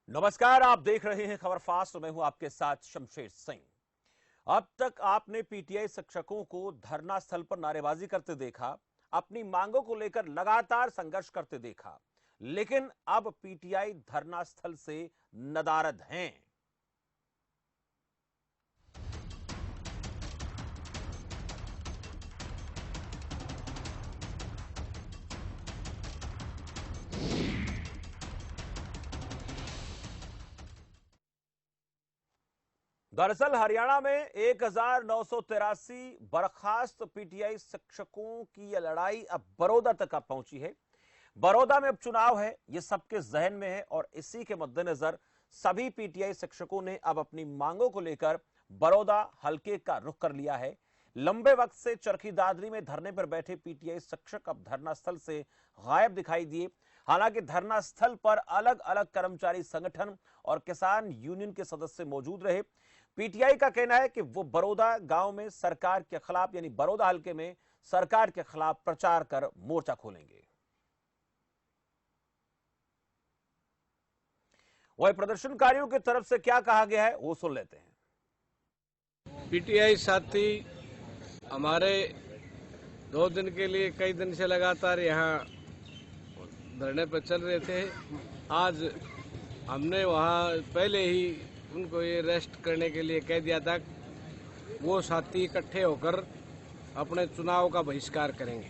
नमस्कार, आप देख रहे हैं खबर फास्ट। मैं हूं आपके साथ शमशेर सिंह। अब तक आपने पीटीआई शिक्षकों को धरना स्थल पर नारेबाजी करते देखा, अपनी मांगों को लेकर लगातार संघर्ष करते देखा, लेकिन अब पीटीआई धरना स्थल से नदारद हैं। दरअसल हरियाणा में 1983 बर्खास्त पीटीआई शिक्षकों की यह लड़ाई अब बड़ौदा तक अब पहुंची है। बड़ौदा में अब चुनाव है, यह सबके जहन में है और इसी के मद्देनजर सभी पीटीआई शिक्षकों ने अब अपनी मांगों को लेकर बड़ौदा हलके का रुख कर लिया है। लंबे वक्त से चरखी दादरी में धरने पर बैठे पीटीआई शिक्षक अब धरना स्थल से गायब दिखाई दिए। हालांकि धरना स्थल पर अलग अलग कर्मचारी संगठन और किसान यूनियन के सदस्य मौजूद रहे। पीटीआई का कहना है कि वो बड़ौदा गांव में सरकार के खिलाफ यानी बड़ौदा हलके में सरकार के खिलाफ प्रचार कर मोर्चा खोलेंगे। वही प्रदर्शनकारियों की तरफ से क्या कहा गया है वो सुन लेते हैं। पीटीआई साथी हमारे 2 दिन के लिए कई दिन से लगातार यहाँ धरने पर चल रहे थे। आज हमने वहाँ पहले ही उनको ये रेस्ट करने के लिए कह दिया था। वो साथी इकट्ठे होकर अपने चुनाव का बहिष्कार करेंगे।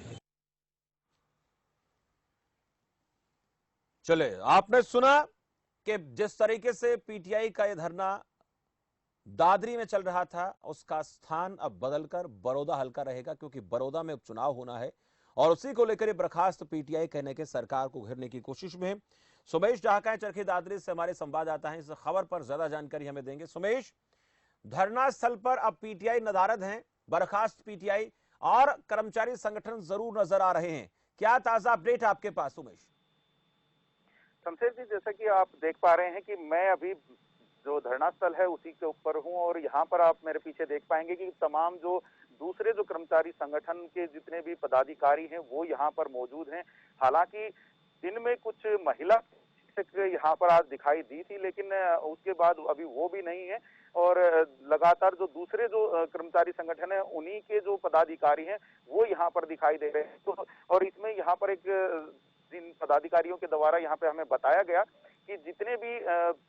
चले, आपने सुना कि जिस तरीके से पीटीआई का यह धरना दादरी में चल रहा था, उसका स्थान अब बदलकर बड़ौदा हल्का रहेगा, क्योंकि बड़ौदा में उपचुनाव होना है और उसी को लेकर बर्खास्त पीटीआई कहने के सरकार को घेरने की कोशिश में है। सुमेश ढाका चरखी दादरी से हमारे संवाददाता हैं, इस खबर पर ज्यादा जानकारी हमें देंगे। सुमेश, धरना स्थल पर अब पीटीआई नदारद हैं, बर्खास्त पीटीआई और कर्मचारी संगठन जरूर नजर आ रहे हैं। क्या ताजा अपडेट आपके पास सुमेश? शमशेर जी, जैसा कि आप देख पा रहे हैं कि मैं अभी जो धरना स्थल है उसी के ऊपर हूं और यहाँ पर आप मेरे पीछे देख पाएंगे कि तमाम जो दूसरे जो कर्मचारी संगठन के जितने भी पदाधिकारी हैं वो यहाँ पर मौजूद हैं। हालांकि दिन में कुछ महिला शिक्षक यहाँ पर आज दिखाई दी थी, लेकिन उसके बाद अभी वो भी नहीं है और लगातार जो दूसरे जो कर्मचारी संगठन है उन्हीं के जो पदाधिकारी हैं वो यहाँ पर दिखाई दे रहे हैं। तो और इसमें यहाँ पर एक जिन पदाधिकारियों के द्वारा यहाँ पे हमें बताया गया कि जितने भी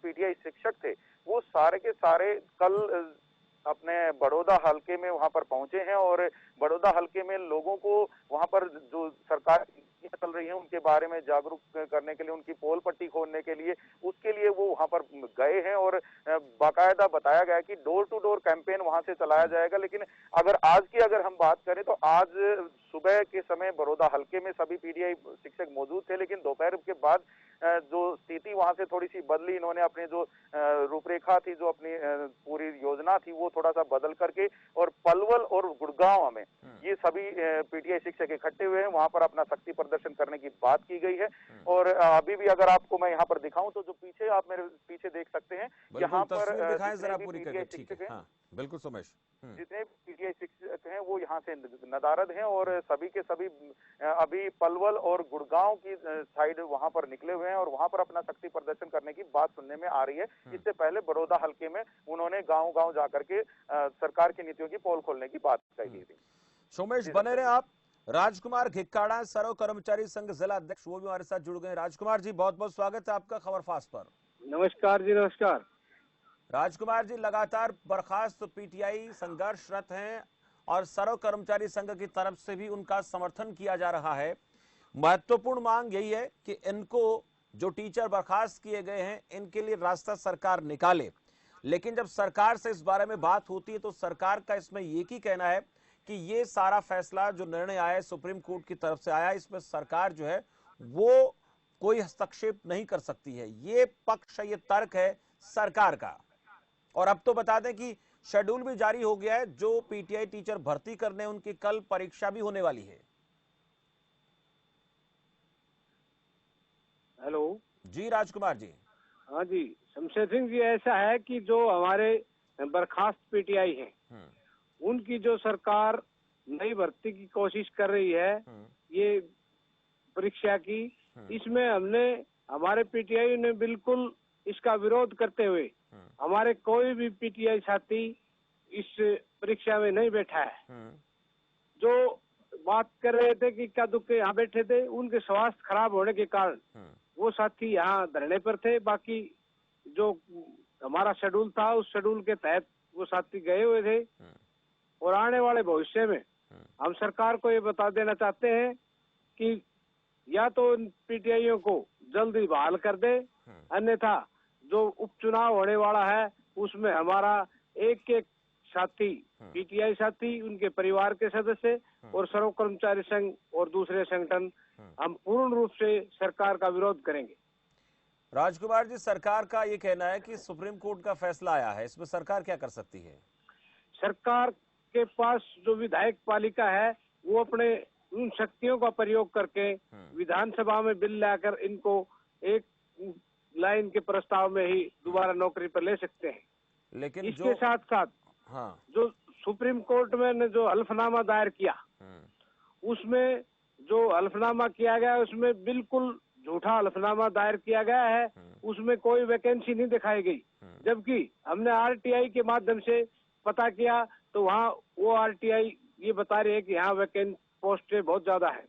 पीटीआई शिक्षक थे वो सारे के सारे कल अपने बड़ौदा हलके में वहां पर पहुंचे हैं और बड़ौदा हलके में लोगों को वहां पर जो सरकार चल रही है उनके बारे में जागरूक करने के लिए, उनकी पोल पट्टी खोलने के लिए, उसके लिए वो वहां पर गए हैं और बाकायदा बताया गया कि डोर टू डोर कैंपेन वहां से चलाया जाएगा। लेकिन अगर हम बात करें तो आज सुबह के समय बड़ौदा हलके में सभी पीटीआई शिक्षक मौजूद थे, लेकिन दोपहर के बाद जो स्थिति वहां से थोड़ी सी बदली। इन्होंने अपने जो रूपरेखा थी, जो अपनी पूरी योजना थी वो थोड़ा सा बदल करके और पलवल और गुड़गांव में ये सभी पीटीआई शिक्षक इकट्ठे हुए हैं, वहां पर अपना शक्ति प्रदर्शन करने की बात की गई है। और अभी भी अगर आपको मैं यहाँ पर दिखाऊं तो जो पीछे आप मेरे पीछे देख सकते हैं, यहाँ पर जरा पूरी करके, ठीक है। हाँ, बिल्कुल सुमेश। जितने पीटीआई शिक्षक हैं वो यहाँ से नदारद हैं और सभी के सभी अभी पलवल और गुड़गांव की साइड वहां पर निकले हुए हैं और वहां पर अपना शक्ति प्रदर्शन करने की बात सुनने में आ रही है। इससे पहले बड़ौदा हलके में उन्होंने गांव-गांव जाकर के सरकार की नीतियों की पोल खोलने की बात कही थी। सोमेश, बने रहे आप। राजकुमार घिक्काड़ा, सर्व कर्मचारी संघ जिला अध्यक्ष, वो भी हमारे साथ जुड़ गए। राजकुमार जी, बहुत बहुत स्वागत है आपका खबर फास्ट पर। नमस्कार जी, नमस्कार। राजकुमार जी, लगातार बर्खास्त पीटीआई संघर्षरत हैं और सर्व कर्मचारी संघ की तरफ से भी उनका समर्थन किया जा रहा है। महत्वपूर्ण मांग यही है कि इनको, जो टीचर बर्खास्त किए गए हैं, इनके लिए रास्ता सरकार निकाले। लेकिन जब सरकार से इस बारे में बात होती है तो सरकार का इसमें एक ही कहना है कि ये सारा फैसला जो निर्णय आया है सुप्रीम कोर्ट की तरफ से आया, इसमें सरकार जो है वो कोई हस्तक्षेप नहीं कर सकती है। ये पक्ष, ये तर्क है सरकार का। और अब तो बता दें कि शेड्यूल भी जारी हो गया है, जो पीटीआई टीचर भर्ती करने उनकी कल परीक्षा भी होने वाली है। हेलो जी राजकुमार जी। हाँ जी शमशेर सिंह जी, ऐसा है कि जो हमारे बर्खास्त पीटीआई हैं उनकी जो सरकार नई भर्ती की कोशिश कर रही है ये परीक्षा की, इसमें हमारे पीटीआई ने बिल्कुल इसका विरोध करते हुए हमारे कोई भी पीटीआई साथी इस परीक्षा में नहीं बैठा है। जो बात कर रहे थे कि क्या दुख यहाँ बैठे थे, उनके स्वास्थ्य खराब होने के कारण वो साथी यहाँ धरने पर थे। बाकी जो हमारा शेड्यूल था उस शेड्यूल के तहत वो साथी गए हुए थे। और आने वाले भविष्य में हम सरकार को ये बता देना चाहते हैं कि या तो इन पीटीआईओ को जल्दी बहाल कर दे, अन्यथा जो उपचुनाव होने वाला है उसमें हमारा एक एक साथी, पीटीआई साथी, उनके परिवार के सदस्य और सर्व कर्मचारी संघ और दूसरे संगठन हम पूर्ण रूप से सरकार का विरोध करेंगे। राजकुमार जी, सरकार का ये कहना है कि सुप्रीम कोर्ट का फैसला आया है, इसमें सरकार क्या कर सकती है? सरकार के पास जो विधायक पालिका है वो अपने उन शक्तियों का प्रयोग करके विधानसभा में बिल लाकर इनको एक लाइन के प्रस्ताव में ही दोबारा नौकरी पर ले सकते हैं। लेकिन इसके साथ साथ जो सुप्रीम कोर्ट में ने जो हल्फनामा दायर किया, उसमें जो हल्फनामा किया गया उसमें बिल्कुल झूठा हल्फनामा दायर किया गया है। उसमें कोई वैकेंसी नहीं दिखाई गई, जबकि हमने आरटीआई के माध्यम से पता किया तो वहाँ वो आरटीआई ये बता रही है कि यहाँ वैकेंट पोस्टें बहुत ज्यादा है।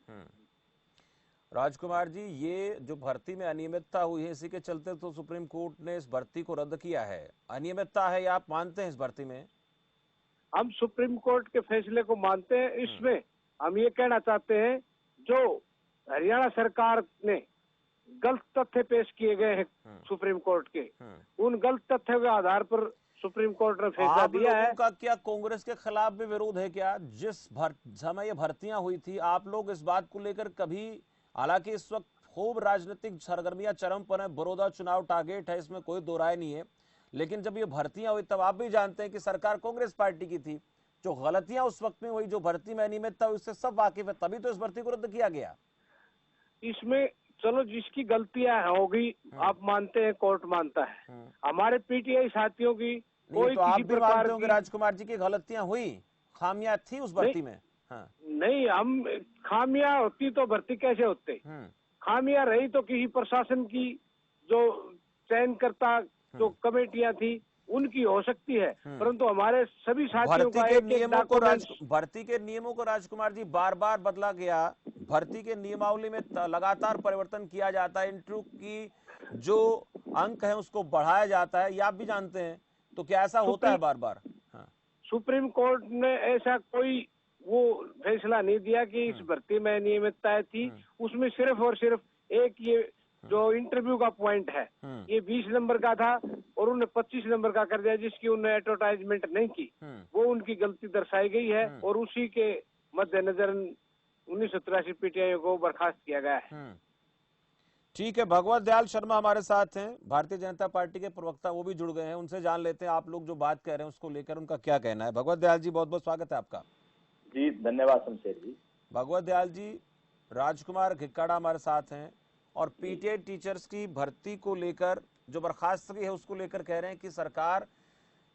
राजकुमार जी, ये जो भर्ती में अनियमितता हुई है, इसी के चलते तो सुप्रीम कोर्ट ने इस भर्ती को रद्द किया है। अनियमितता है या आप मानते हैं इस भर्ती में? हम सुप्रीम कोर्ट के फैसले को मानते हैं। इसमें हम ये कहना चाहते हैं जो हरियाणा सरकार ने गलत तथ्य पेश किए गए हैं सुप्रीम कोर्ट के, उन गलत तथ्यों के आधार पर सुप्रीम कोर्ट ने फैसला दिया है। आप लोगों का क्या कांग्रेस के खिलाफ भी विरोध है क्या? जिस समय ये भर्तियां हुई थी, आप लोग इस बात को लेकर कभी, हालांकि इस वक्त खूब राजनीतिक सरगर्मियां चरम पर है, बड़ौदा चुनाव टारगेट है, इसमें कोई दो राय नहीं है, लेकिन जब ये भर्तियां हुई तब आप भी जानते हैं कि सरकार कांग्रेस पार्टी की थी। जो गलतियां उस वक्त में हुई, जो भर्ती में अनियमितता हुई, उससे सब वाकिफ है, तभी तो इस भर्ती को रद्द किया गया। इसमें चलो जिसकी गलतियां होगी आप मानते हैं, कोर्ट मानता है। हमारे पीटीआई साथियों की कोई तो आप किसी भी प्रकार मानते होंगे की राजकुमार जी की गलतियां हुई, खामियां थी उस भर्ती में? नहीं, हम खामियां होती तो भर्ती कैसे होते? खामियां रही तो किसी प्रशासन की जो चयनकर्ता जो कमेटियां थी उनकी हो सकती है, परंतु हमारे सभी साथियों का भर्ती के नियमों को राजकुमार जी बार बार बदला गया। भर्ती के नियमावली में लगातार परिवर्तन किया जाता है, इंटरव्यू की जो अंक है उसको बढ़ाया जाता है, ये आप भी जानते हैं। तो क्या ऐसा होता है बार बार? सुप्रीम कोर्ट ने ऐसा कोई वो फैसला नहीं दिया कि इस भर्ती में अनियमितताएं थी। उसमें सिर्फ और सिर्फ एक ये जो इंटरव्यू का पॉइंट है ये 20 नंबर का था और उन्होंने 25 नंबर का कर दिया, जिसकी उन्होंने एडवर्टाइजमेंट नहीं की। वो उनकी गलती दर्शाई गई है और उसी के मद्देनजर 1983 पीटीआई को बर्खास्त किया गया है। ठीक है, भगवत दयाल शर्मा हमारे साथ हैं, भारतीय जनता पार्टी के प्रवक्ता, वो भी जुड़ गए हैं, उनसे जान लेते हैं आप लोग जो बात कह रहे हैं उसको लेकर उनका क्या कहना है। भगवत दयाल जी, बहुत बहुत स्वागत है आपका। जी धन्यवाद शमशेर जी। भगवत दयाल जी, राजकुमार घिक्काड़ा हमारे साथ हैं और पीटीआई टीचर्स की भर्ती को लेकर जो बर्खास्तगी है उसको लेकर कह रहे हैं कि सरकार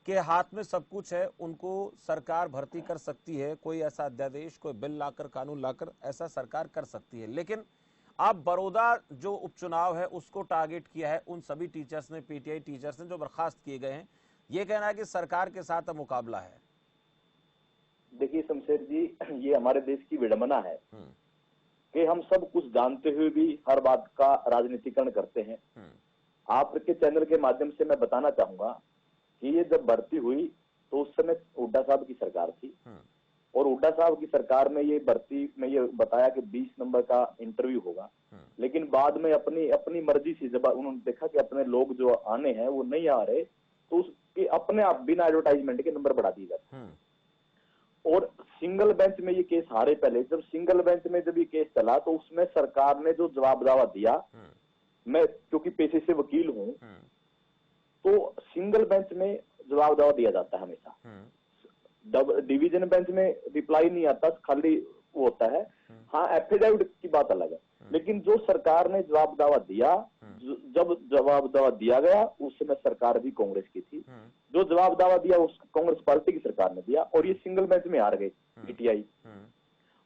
के हाथ में सब कुछ है, उनको सरकार भर्ती कर सकती है, कोई ऐसा अध्यादेश, कोई बिल लाकर, कानून लाकर ऐसा सरकार कर सकती है। लेकिन अब बड़ौदा जो उपचुनाव है उसको टारगेट किया है उन सभी टीचर्स ने, पीटीआई टीचर्स ने जो बर्खास्त किए गए हैं। ये कहना है कि सरकार के साथ अब मुकाबला है। देखिए शमशेर जी, ये हमारे देश की विडंबना है कि हम सब कुछ जानते हुए भी हर बात का राजनीतिकरण करते हैं। आपके चैनल के माध्यम से मैं बताना चाहूंगा कि ये जब भर्ती हुई तो उस समय हुड्डा साहब की सरकार थी और हुड्डा साहब की सरकार में ये भर्ती में ये बताया कि 20 नंबर का इंटरव्यू होगा, लेकिन बाद में अपनी मर्जी से जब उन्होंने देखा कि अपने लोग जो आने हैं वो नहीं आ रहे तो उसके अपने आप बिना एडवर्टाइजमेंट के नंबर बढ़ा दिए जाते। और सिंगल बेंच में ये केस हारे। पहले जब सिंगल बेंच में जब ये केस चला तो उसमें सरकार ने जो जवाब दावा दिया, मैं क्योंकि पेशे से वकील हूं तो सिंगल बेंच में जवाब दावा दिया जाता है हमेशा। डिवीजन बेंच में रिप्लाई नहीं आता, खाली वो होता है। हाँ, एफिडेविट की बात अलग है, लेकिन जो सरकार ने जवाब दावा दिया, जब जवाब दावा दिया गया उस समय सरकार भी कांग्रेस की थी, जो जवाब दावा दिया उस कांग्रेस पार्टी की सरकार ने दिया और ये सिंगल बेंच में हार गए पीटीआई।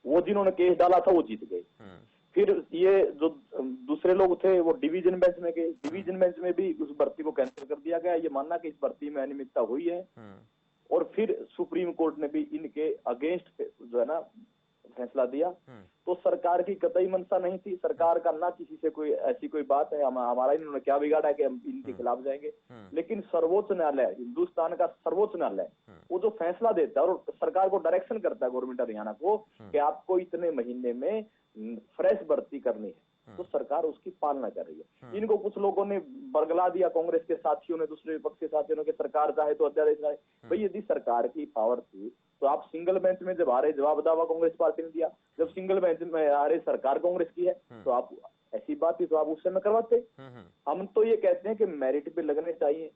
वो जिन्होंने केस डाला था वो जीत गए। फिर ये जो दूसरे लोग थे वो डिवीजन बेंच में गए, डिवीजन बेंच में भी उस भर्ती को कैंसिल कर दिया गया, ये मानना कि इस भर्ती में अनियमितता हुई है। और फिर सुप्रीम कोर्ट ने भी इनके अगेंस्ट जो है ना फैसला दिया। तो सरकार की कतई मंशा नहीं थी, सरकार का ना किसी से कोई ऐसी कोई बात है हमारा इन्होंने क्या बिगाड़ा है कि हम इनके खिलाफ जाएंगे। लेकिन सर्वोच्च न्यायालय, हिंदुस्तान का सर्वोच्च न्यायालय, वो जो फैसला देता है और सरकार को डायरेक्शन करता है गवर्नमेंट हरियाणा को कि आपको इतने महीने में फ्रेश भर्ती करनी है, तो सरकार उसकी पालना कर रही है। इनको कुछ लोगों ने बरगला दिया, कांग्रेस के साथियों ने, दूसरे विपक्ष के साथियों ने, कि सरकार चाहे तो अध्यादेश लाए। भाई यदि सरकार की पावर थी तो आप सिंगल बेंच में जब आ रहे जवाब दावा कांग्रेस पार्टी ने दिया, जब सिंगल बेंच में आ रहे सरकार कांग्रेस की है, तो आप ऐसी बात थी तो आप उस समय करवाते। हम तो ये कहते हैं कि मेरिट पे लगने चाहिए।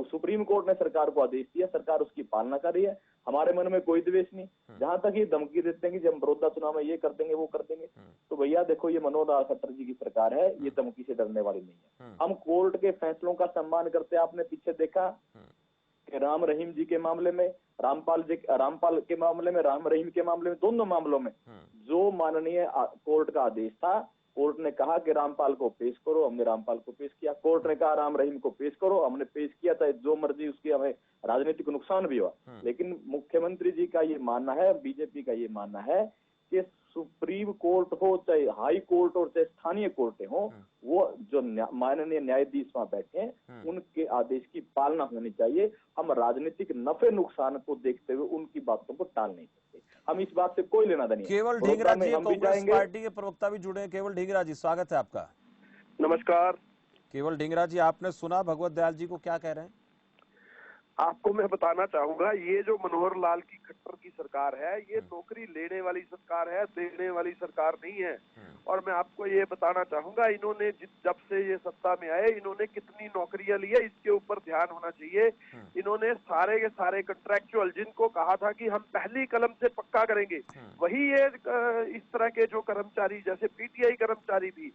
सुप्रीम कोर्ट ने सरकार को आदेश दिया, सरकार उसकी पालना कर रही है, हमारे मन में कोई द्वेष नहीं। जहां तक ये धमकी देते हैं कि जब बड़ौदा चुनाव में ये कर देंगे वो कर देंगे, तो भैया देखो ये मनोहर लाल खट्टर जी की सरकार है, ये धमकी से डरने वाली नहीं है। हम कोर्ट के फैसलों का सम्मान करते हैं। आपने पीछे देखा कि राम रहीम जी के मामले में, रामपाल के मामले में, राम रहीम के मामले में, दोनों मामलों में जो माननीय कोर्ट का आदेश था, कोर्ट ने कहा कि रामपाल को पेश करो, हमने रामपाल को पेश किया। कोर्ट ने कहा राम रहीम को पेश करो, हमने पेश किया, चाहे जो मर्जी उसकी हमें राजनीतिक नुकसान भी हुआ। लेकिन मुख्यमंत्री जी का ये मानना है, बीजेपी का ये मानना है कि सुप्रीम कोर्ट हो, चाहे हाई कोर्ट हो, चाहे स्थानीय कोर्टें हो, वो जो माननीय न्यायाधीश वहां बैठे हैं उनके आदेश की पालना होनी चाहिए। हम राजनीतिक नफे नुकसान को देखते हुए उनकी बातों को टाल नहीं सकते। हम इस बात से कोई लेना देना नहीं। केवल ढींगरा जी कांग्रेस पार्टी के प्रवक्ता भी जुड़े हैं। केवल ढींगरा जी, स्वागत है आपका। नमस्कार। केवल ढींगरा जी, आपने सुना भगवत दयाल जी को क्या कह रहे हैं? आपको मैं बताना चाहूंगा, ये जो मनोहर लाल की खट्टर की सरकार है, ये नौकरी लेने वाली सरकार है, देने वाली सरकार नहीं है। और मैं आपको ये बताना चाहूंगा, इन्होंने जब से ये सत्ता में आए, इन्होंने कितनी नौकरियां ली है, इसके ऊपर ध्यान होना चाहिए। इन्होंने सारे के सारे कंट्रैक्चुअल, जिनको कहा था कि हम पहली कलम से पक्का करेंगे, वही ये इस तरह के जो कर्मचारी, जैसे पीटीआई कर्मचारी भी,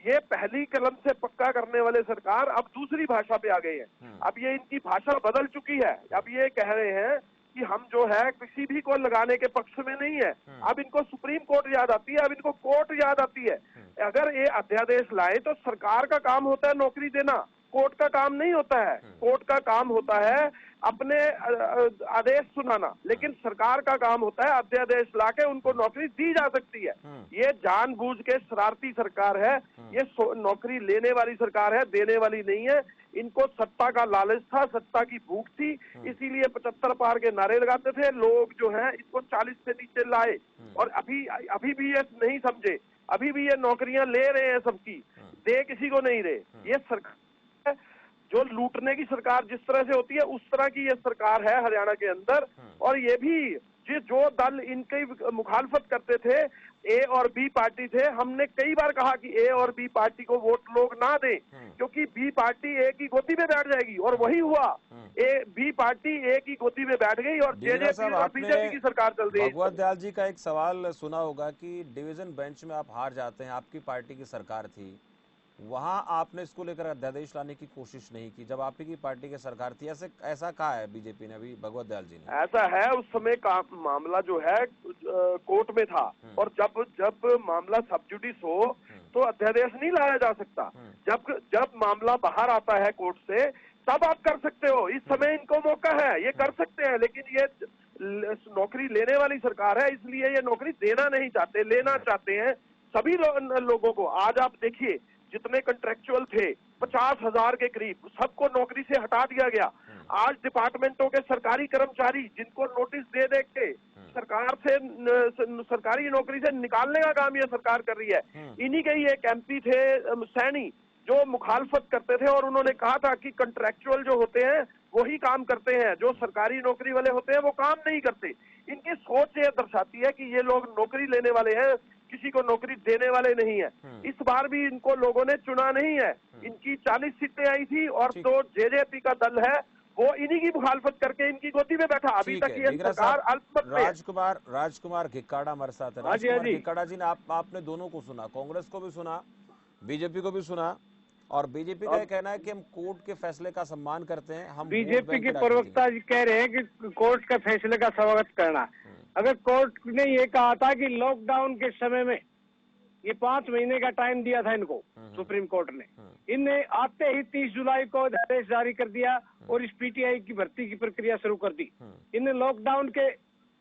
ये पहली कलम से पक्का करने वाले सरकार अब दूसरी भाषा पे आ गए हैं। अब ये इनकी भाषा बदल चुकी है। अब ये कह रहे हैं कि हम जो है किसी भी को लगाने के पक्ष में नहीं है। अब इनको सुप्रीम कोर्ट याद आती है, अब इनको कोर्ट याद आती है। अगर ये अध्यादेश लाए तो सरकार का काम होता है नौकरी देना, कोर्ट का काम नहीं होता है। कोर्ट का काम होता है अपने आदेश सुनाना, लेकिन सरकार का काम होता है अध्यादेश लाके उनको नौकरी दी जा सकती है। ये जानबूझ के शरारती सरकार है, ये नौकरी लेने वाली सरकार है, देने वाली नहीं है। इनको सत्ता का लालच था, सत्ता की भूख थी, इसीलिए 75 पार के नारे लगाते थे। लोग जो है इसको 40 से नीचे लाए, और अभी भी ये नहीं समझे, अभी भी ये नौकरियां ले रहे हैं सबकी, दे किसी को नहीं रहे। ये सरकार जो लूटने की सरकार जिस तरह से होती है, उस तरह की ये सरकार है हरियाणा के अंदर। और ये भी जो दल इनकी मुखालफत करते थे, ए और बी पार्टी थे, हमने कई बार कहा कि ए और बी पार्टी को वोट लोग ना दें, क्योंकि बी पार्टी ए की गोदी में बैठ जाएगी, और वही हुआ। बी पार्टी ए की गोदी में बैठ गई और जेजेपी और बीजेपी की सरकार चल रही है। भगवत दयाल जी का एक सवाल सुना होगा कि डिवीजन बेंच में आप हार जाते हैं, आपकी पार्टी की सरकार थी, वहां आपने इसको लेकर अध्यादेश लाने की कोशिश नहीं की, जब आप की पार्टी की सरकार थी। ऐसा कहा है बीजेपी ने, अभी भगवत दयाल जी ने। ऐसा है, उस समय का मामला जो है कोर्ट में था, और जब मामला सब जुडिस हो तो अध्यादेश नहीं लाया जा सकता। जब मामला बाहर आता है कोर्ट से, तब आप कर सकते हो। इस समय इनको मौका है, ये कर सकते हैं, लेकिन ये नौकरी लेने वाली सरकार है, इसलिए ये नौकरी देना नहीं चाहते, लेना चाहते हैं सभी लोगों को। आज आप देखिए, जितने कंट्रैक्चुअल थे 50,000 के करीब, सबको नौकरी से हटा दिया गया। आज डिपार्टमेंटों के सरकारी कर्मचारी, जिनको नोटिस दे दे के सरकार से सरकारी नौकरी से निकालने का काम ये सरकार कर रही है। इन्हीं के ही एक एमपी थे सैनी, जो मुखालफत करते थे, और उन्होंने कहा था कि कंट्रैक्चुअल जो होते हैं वही काम करते हैं, जो सरकारी नौकरी वाले होते हैं वो काम नहीं करते। इनकी सोच ये दर्शाती है कि ये लोग नौकरी लेने वाले हैं, किसी को नौकरी देने वाले नहीं है। इस बार भी इनको लोगों ने चुना नहीं है। इनकी 40 सीटें आई थी, और जो जेजेपी का दल है वो इन्हीं की मुखालफत करके इनकी गोदी में बैठा। अभी तक ये सरकार अल्पमत में। राजकुमार घिक्काड़ा हमारे साथ है। राजकुमार घिक्काड़ा जी ने आपने दोनों को सुना, कांग्रेस को भी सुना, बीजेपी को भी सुना, और बीजेपी का कहना है कि हम कोर्ट के फैसले का सम्मान करते हैं। हम बीजेपी के प्रवक्ता जी कह रहे हैं कि कोर्ट के फैसले का स्वागत करना। अगर कोर्ट ने ये कहा था कि लॉकडाउन के समय में ये 5 महीने का टाइम दिया था इनको सुप्रीम कोर्ट ने। इनने आते ही 30 जुलाई को आदेश जारी कर दिया और इस पीटीआई की भर्ती की प्रक्रिया शुरू कर दी। इनने लॉकडाउन के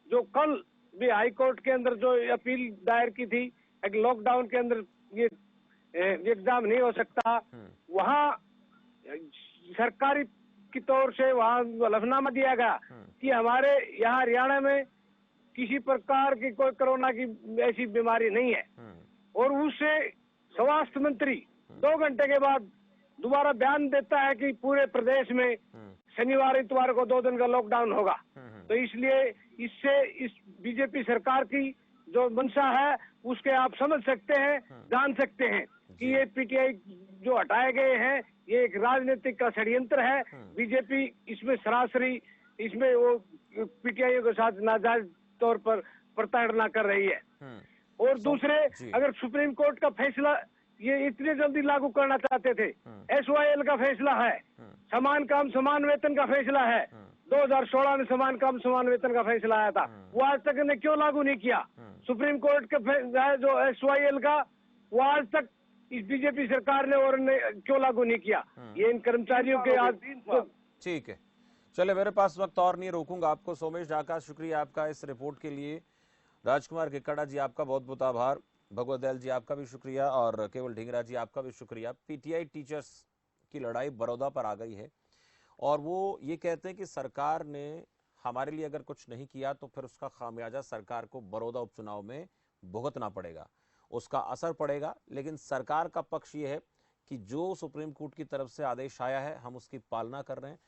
जो कल भी हाई कोर्ट के अंदर जो अपील दायर की थी कि लॉकडाउन के अंदर ये एग्जाम नहीं हो सकता, वहाँ सरकारी की तौर से वहाँ हलफनामा दिया गया कि हमारे यहाँ हरियाणा में किसी प्रकार की कोई कोरोना की ऐसी बीमारी नहीं है। और उससे स्वास्थ्य मंत्री 2 घंटे के बाद दोबारा बयान देता है कि पूरे प्रदेश में शनिवार इतवार को 2 दिन का लॉकडाउन होगा। तो इसलिए इससे इस बीजेपी सरकार की जो मंशा है उसके आप समझ सकते हैं, जान सकते हैं कि ये पीटीआई जो हटाए गए हैं ये एक राजनीतिक का षड्यंत्र है। बीजेपी इसमें सरासरी इसमें वो पीटीआई के साथ नाजायज तौर पर प्रताड़ना कर रही है। और दूसरे, अगर सुप्रीम कोर्ट का फैसला ये इतने जल्दी लागू करना चाहते थे, SYL का फैसला है, समान काम समान वेतन का फैसला है, 2016 में समान काम समान वेतन का फैसला आया था, वो आज तक इन्हें क्यों लागू नहीं किया? सुप्रीम कोर्ट का जो SYL का वो आज तक इस बीजेपी सरकार ने और ने क्यों लागू नहीं किया? ये इन कर्मचारियों के आज ठीक है। चले, मेरे पास वक्त और नहीं, रोकूंगा आपको। सोमेश ढाका, शुक्रिया आपका इस रिपोर्ट के लिए। राजकुमार किक्कड़ा जी आपका बहुत बहुत आभार। भगवत दयाल जी आपका भी शुक्रिया और केवल ढींगरा जी आपका भी शुक्रिया। पीटीआई टीचर्स की लड़ाई बड़ौदा पर आ गई है और वो ये कहते हैं कि सरकार ने हमारे लिए अगर कुछ नहीं किया तो फिर उसका खामियाजा सरकार को बड़ौदा उपचुनाव में भुगतना पड़ेगा, उसका असर पड़ेगा। लेकिन सरकार का पक्ष ये है कि जो सुप्रीम कोर्ट की तरफ से आदेश आया है हम उसकी पालना कर रहे हैं।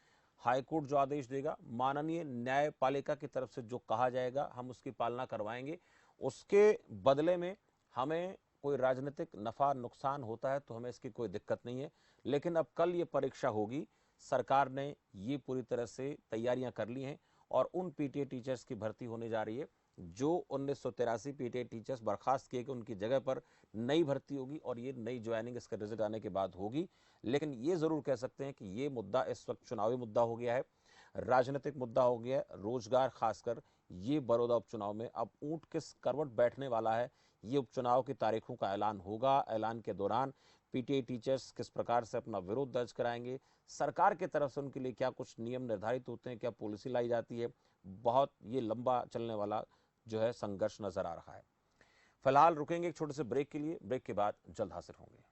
हाई कोर्ट जो आदेश देगा, माननीय न्यायपालिका की तरफ से जो कहा जाएगा हम उसकी पालना करवाएंगे। उसके बदले में हमें कोई राजनीतिक नफा नुकसान होता है तो हमें इसकी कोई दिक्कत नहीं है। लेकिन अब कल ये परीक्षा होगी, सरकार ने ये पूरी तरह से तैयारियां कर ली हैं और उन पीटीआई टीचर्स की भर्ती होने जा रही है जो 1983 पीटीआई टीचर्स बर्खास्त किए गए, उनकी जगह पर नई भर्ती होगी और ये नई ज्वाइनिंग इसका रिजल्ट आने के बाद होगी। लेकिन ये जरूर कह सकते हैं कि ये मुद्दा इस वक्त चुनावी मुद्दा हो गया है, राजनीतिक मुद्दा हो गया है। रोजगार खासकर ये बड़ौदा उपचुनाव में अब ऊंट किस करवट बैठने वाला है, ये उपचुनाव की तारीखों का ऐलान होगा। ऐलान के दौरान पीटीआई टीचर्स किस प्रकार से अपना विरोध दर्ज कराएंगे, सरकार की तरफ से उनके लिए क्या कुछ नियम निर्धारित होते हैं, क्या पॉलिसी लाई जाती है, बहुत ये लंबा चलने वाला जो है संघर्ष नजर आ रहा है। फिलहाल रुकेंगे एक छोटे से ब्रेक के लिए, ब्रेक के बाद जल्द हाजिर होंगे।